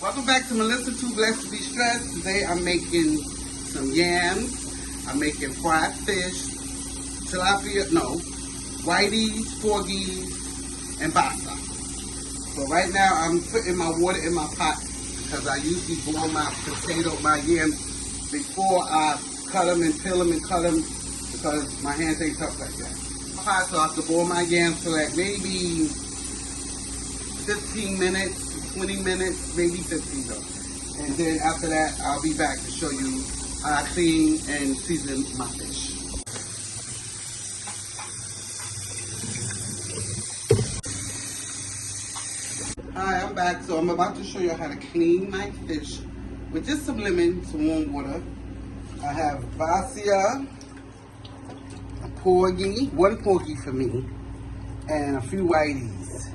Welcome back to Melissa Too Blessed to Be Stressed. Today I'm making some yams. I'm making fried fish, tilapia, whiteys, porgies, and basa. So right now I'm putting my water in my pot because I usually boil my yams before I cut them and peel them and cut them because my hands ain't tough like that. Pot, so I have to boil my yams for like maybe 15 minutes. 20 minutes, maybe 15 though. And then after that, I'll be back to show you how I clean and season my fish. Hi, I'm back. So I'm about to show you how to clean my fish with just some lemon, some warm water. I have Vasia, a porgy, one porgy for me, and a few whiteys.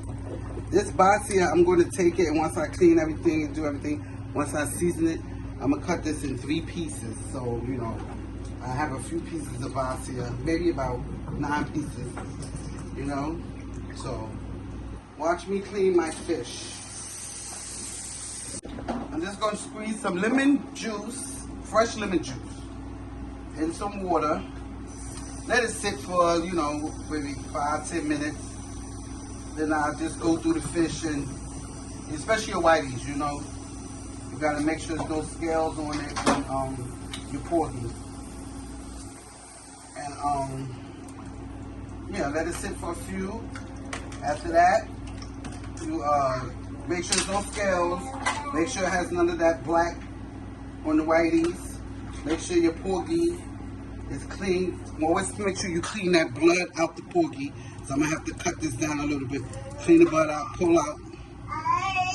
This Basia, I'm going to take it, and once I clean everything and do everything, once I season it, I'm going to cut this in 3 pieces. So, you know, I have a few pieces of Basia, maybe about 9 pieces, you know. So, watch me clean my fish. I'm just going to squeeze some lemon juice, fresh lemon juice, in some water. Let it sit for, you know, maybe 5-10 minutes. Then I'll just go through the fish, and especially your whiteys, you know. You gotta make sure there's no scales on it and your porgy. And yeah, let it sit for a few. After that, you make sure there's no scales. Make sure it has none of that black on the whiteys. Make sure your porgy is clean. Always make sure you clean that blood out the porgy. So I'm gonna have to cut this down a little bit. Clean the blood out, pull out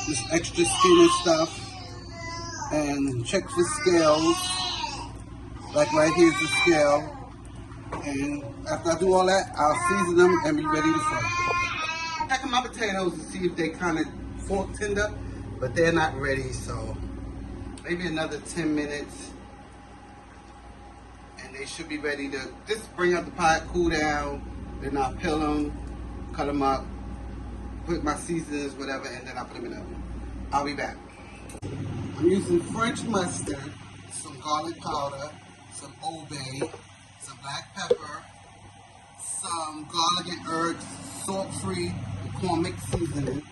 this extra skin and stuff, and check for scales. Like right here's the scale. And after I do all that, I'll season them and be ready to serve. Checking my potatoes to see if they kind of fork tender, but they're not ready. So maybe another 10 minutes. And they should be ready to just bring out the pot, cool down. Then I'll peel them, cut them up, put my seasonings, whatever, and then I'll put them in the oven. I'll be back. I'm using French mustard, some garlic powder, some Old Bay, some black pepper, some garlic and herbs, salt-free, McCormick seasoning,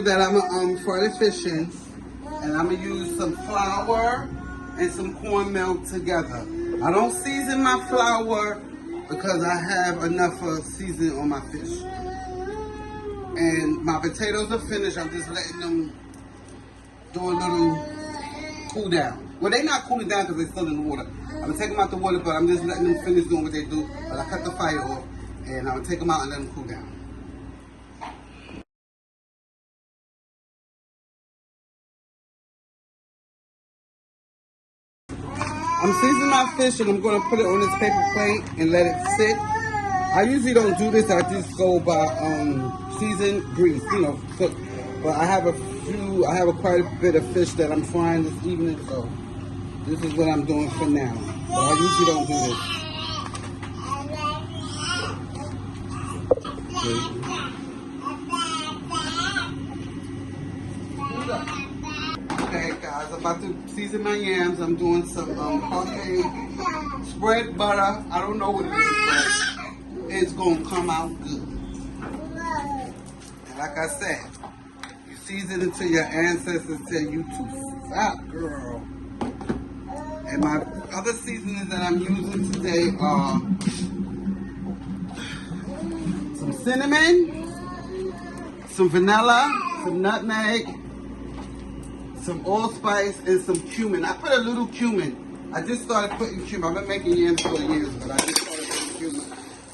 that I'm gonna fry the fish in, and I'm gonna use some flour and some corn milk together. I don't season my flour because I have enough seasoning on my fish. And my potatoes are finished. I'm just letting them do a little cool down. Well, they're not cooling down because they're still in the water. I'm gonna take them out the water, but I'm just letting them finish doing what they do. But I cut the fire off, and I'm gonna take them out and let them cool down. I'm seasoning my fish, and I'm going to put it on this paper plate and let it sit. I usually don't do this. I just go by seasoned grease, you know, cook. But I have quite a bit of fish that I'm frying this evening, so this is what I'm doing for now. But I usually don't do this. Okay, guys, I'm about to season my yams. I'm doing some parfait spread butter. I don't know what it is, but it's going to come out good. And like I said, you season it to your ancestors tell you to stop, girl. And my other seasonings that I'm using today are some cinnamon, some vanilla, some nutmeg, some allspice, and some cumin. I put a little cumin. I just started putting cumin. I've been making yams for years, but I just started putting cumin.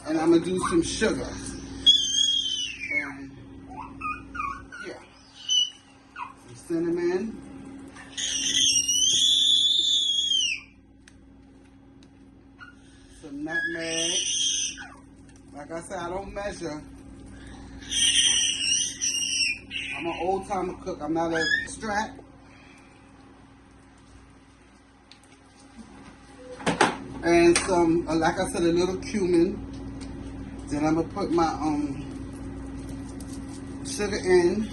And I'm going to do some sugar. And yeah, some cinnamon. Some nutmeg. Like I said, I don't measure. I'm an old timer cook. I'm not a strat. And some, like I said, a little cumin. Then I'm gonna put my sugar in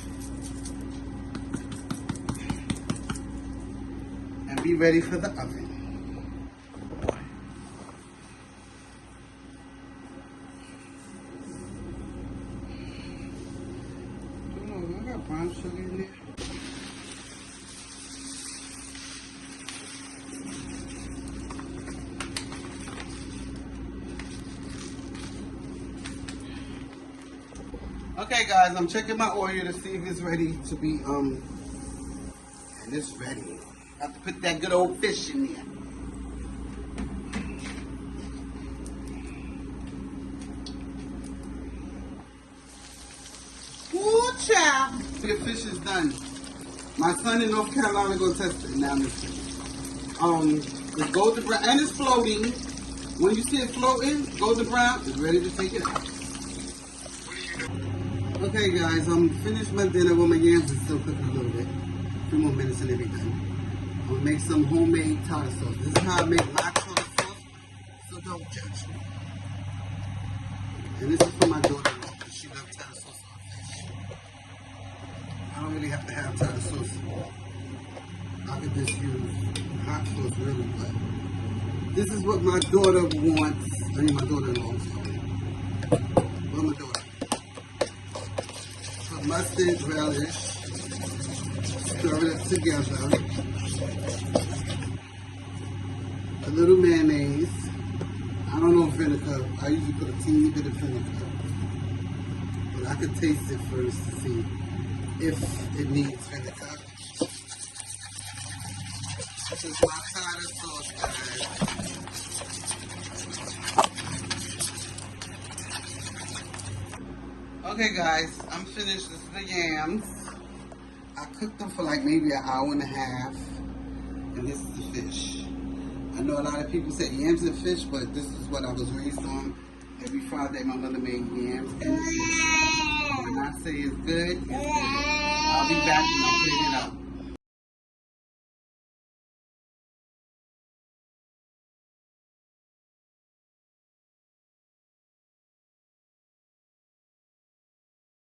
and be ready for the oven. I got brown sugar in there. Okay guys, I'm checking my oil to see if it's ready to be, and it's ready. I have to put that good old fish in there. Ooh, child. The fish is done. My son in North Carolina gonna test it now. It's golden brown and it's floating. When you see it floating, golden brown, it's ready to take it out. Okay guys, I'm finished my dinner with my yams and still cooking a little bit. A few more minutes and everything. I'm gonna make some homemade tartar sauce. This is how I make my tartar sauce, so don't judge me. And this is for my daughter-in-law because she loves tartar sauce on fish. I don't really have to have tartar sauce. I could just use hot sauce really, but this is what my daughter wants. I mean my daughter-in-law, sorry. Well, my daughter. Mustard, relish, stir it up together, a little mayonnaise, I don't know vinegar, I usually put a teeny bit of vinegar, but I could taste it first to see if it needs vinegar. This is my tartar sauce, guys. Okay guys, I'm finished. This is the yams. I cooked them for like maybe an hour and a half. And this is the fish. I know a lot of people say yams and fish, but this is what I was raised on. Every Friday my mother made yams and fish. When I say it's good, it's good. I'll be back and I'll clean it up.